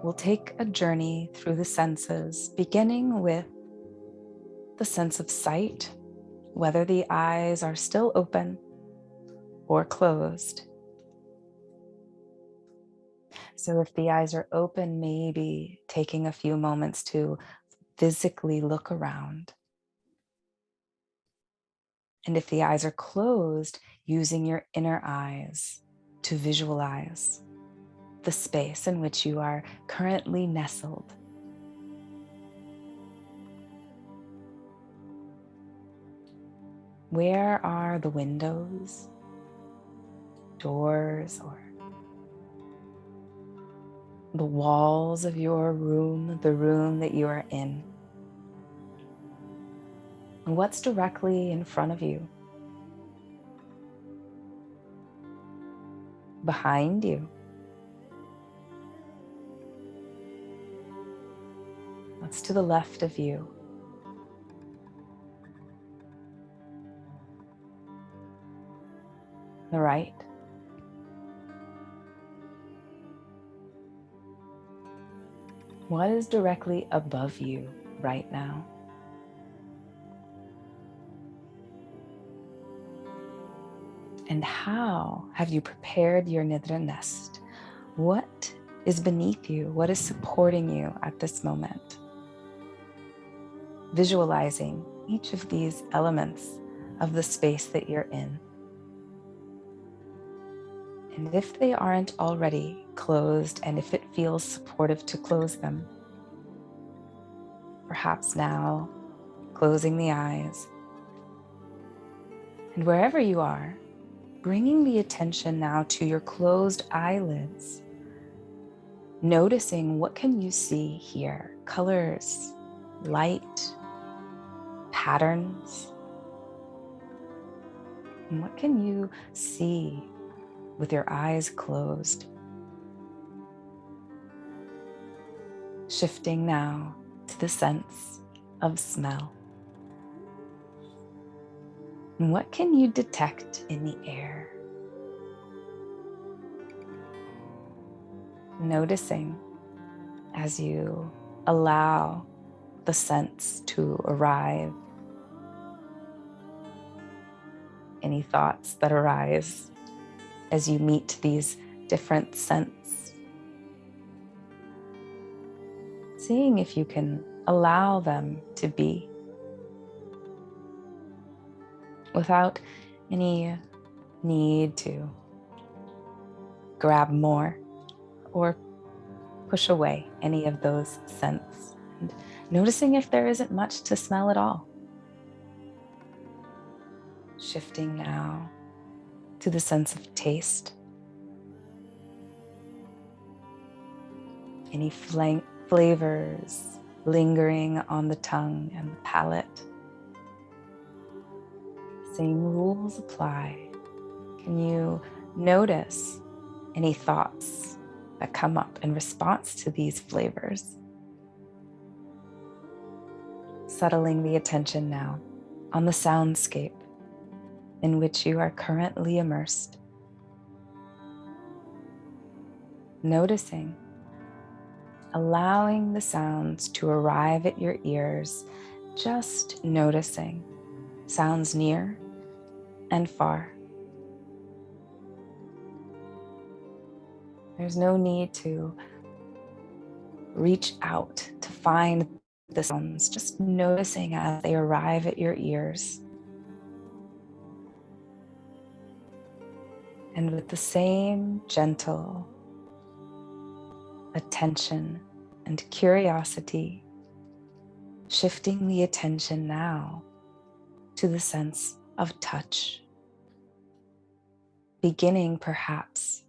we'll take a journey through the senses, beginning with the sense of sight, whether the eyes are still open or closed. So if the eyes are open, maybe taking a few moments to physically look around. And if the eyes are closed, using your inner eyes to visualize the space in which you are currently nestled. Where are the windows, doors, or the walls of your room, the room that you are in? And what's directly in front of you? Behind you? What's to the left of you? The right? What is directly above you right now? And how have you prepared your Nidra nest? What is beneath you? What is supporting you at this moment? Visualizing each of these elements of the space that you're in. And if they aren't already closed, and if it feels supportive to close them, perhaps now closing the eyes. And wherever you are, bringing the attention now to your closed eyelids, noticing what can you see here? Colors, light, patterns. And what can you see with your eyes closed? Shifting now to the sense of smell. And what can you detect in the air? Noticing as you allow the scents to arrive. Any thoughts that arise as you meet these different scents. Seeing if you can allow them to be without any need to grab more or push away any of those scents. And noticing if there isn't much to smell at all. Shifting now to the sense of taste. Any flavors lingering on the tongue and the palate. Same rules apply. Can you notice any thoughts that come up in response to these flavors? Settling the attention now on the soundscape in which you are currently immersed. Noticing, allowing the sounds to arrive at your ears, just noticing sounds near and far. There's no need to reach out to find the sounds, just noticing as they arrive at your ears. And with the same gentle attention and curiosity, shifting the attention now to the sense of touch. Beginning perhaps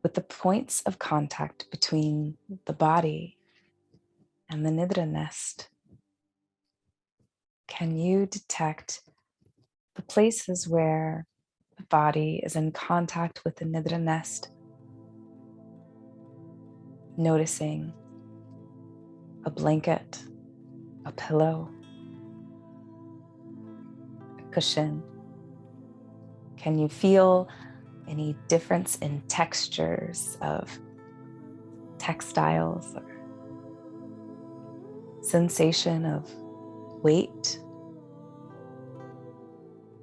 with the points of contact between the body and the Nidra nest. Can you detect the places where the body is in contact with the Nidra nest? Noticing a blanket, a pillow, a cushion. Can you feel any difference in textures of textiles or sensation of weight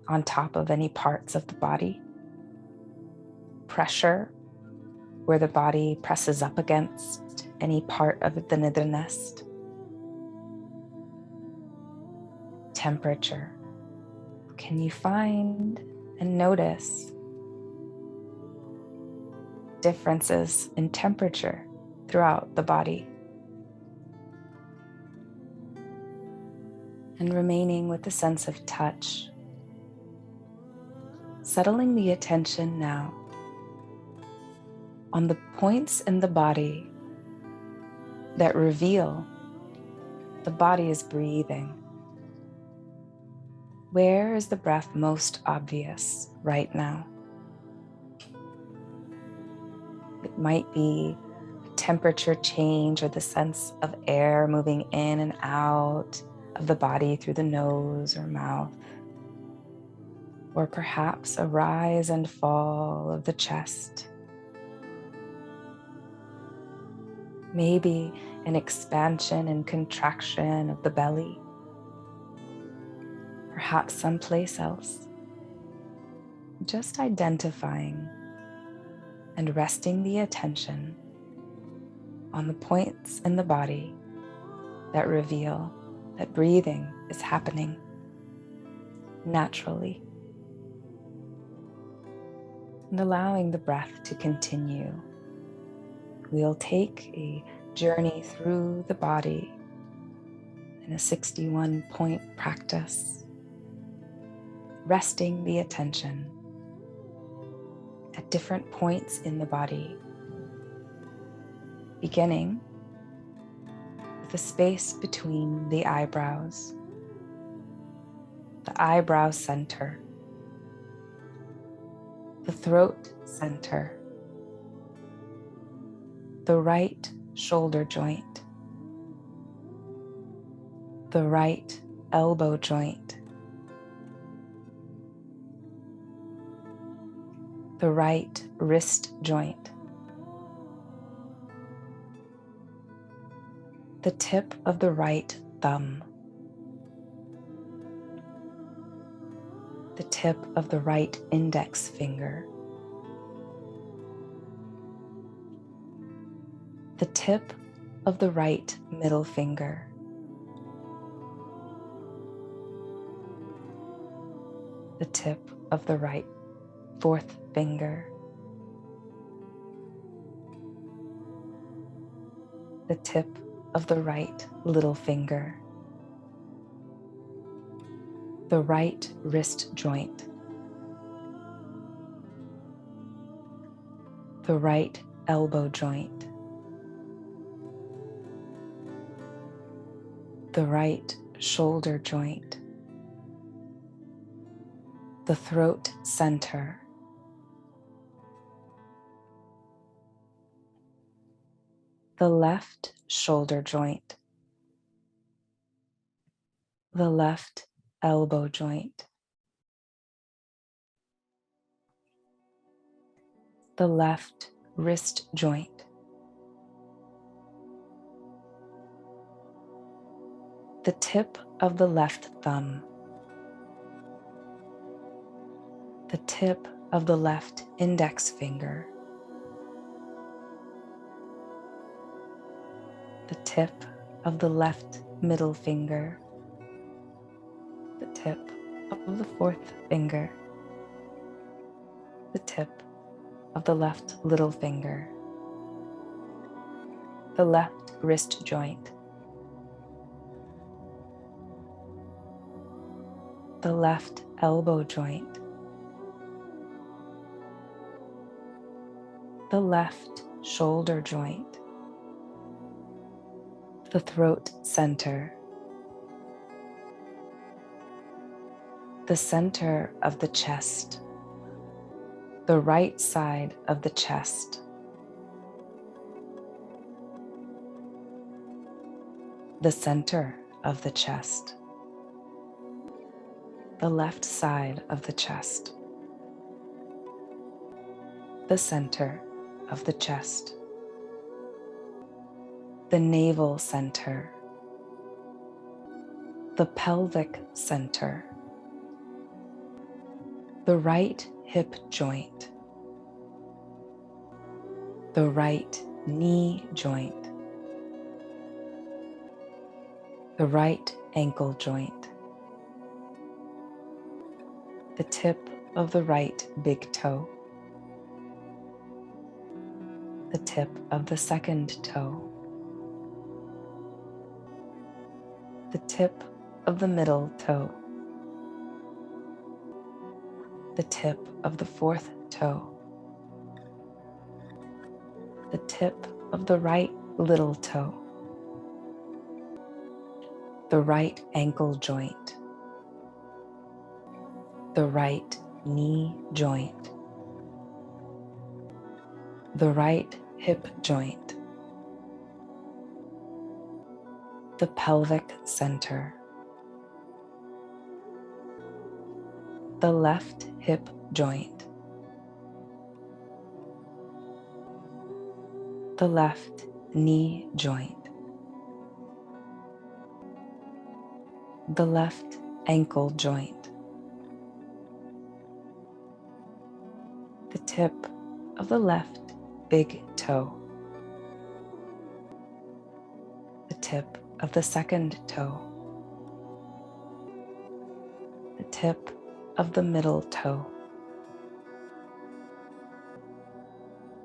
on top of any parts of the body, pressure where the body presses up against any part of the nidra nest, temperature. Can you find and notice differences in temperature throughout the body? And remaining with the sense of touch, settling the attention now on the points in the body that reveal the body is breathing. Where is the breath most obvious right now? It might be a temperature change or the sense of air moving in and out of the body through the nose or mouth, or perhaps a rise and fall of the chest. Maybe an expansion and contraction of the belly, perhaps someplace else. Just identifying and resting the attention on the points in the body that reveal that breathing is happening naturally, and allowing the breath to continue. We'll take a journey through the body in a 61-point practice, resting the attention at different points in the body, beginning with the space between the eyebrows, the eyebrow center, the throat center, the right shoulder joint, the right elbow joint, the right wrist joint, the tip of the right thumb, the tip of the right index finger, the tip of the right middle finger, the tip of the right fourth finger, the tip of the right little finger, the right wrist joint, the right elbow joint, the right shoulder joint, the throat center, the left shoulder joint, the left elbow joint, the left wrist joint, the tip of the left thumb, the tip of the left index finger, the tip of the left middle finger, the tip of the fourth finger, the tip of the left little finger, the left wrist joint, the left elbow joint, the left shoulder joint, the throat center, the center of the chest, the right side of the chest, the center of the chest, the left side of the chest, the center of the chest, the navel center, the pelvic center, the right hip joint, the right knee joint, the right ankle joint, the tip of the right big toe, the tip of the second toe, the tip of the middle toe, the tip of the fourth toe, the tip of the right little toe, the right ankle joint, the right knee joint, the right hip joint, the pelvic center, the left hip joint, the left knee joint, the left ankle joint, the tip of the left big toe, the tip of the second toe, the tip of the middle toe,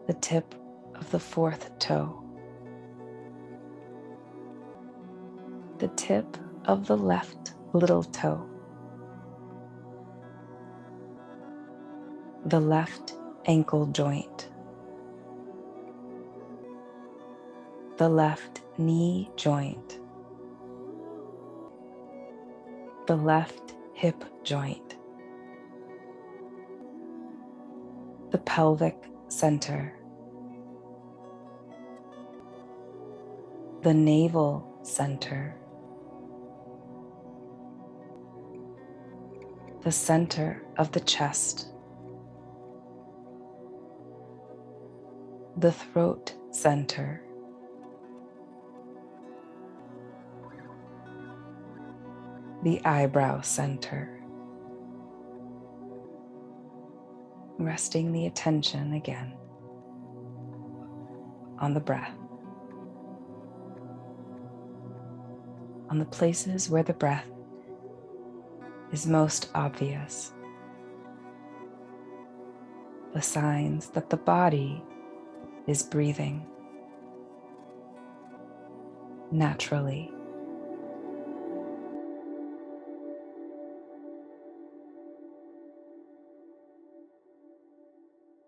the tip of the fourth toe, the tip of the left little toe, the left ankle joint, the left knee joint, the left hip joint, the pelvic center, the navel center, the center of the chest, the throat center, the eyebrow center, resting the attention again on the breath, on the places where the breath is most obvious, the signs that the body is breathing naturally.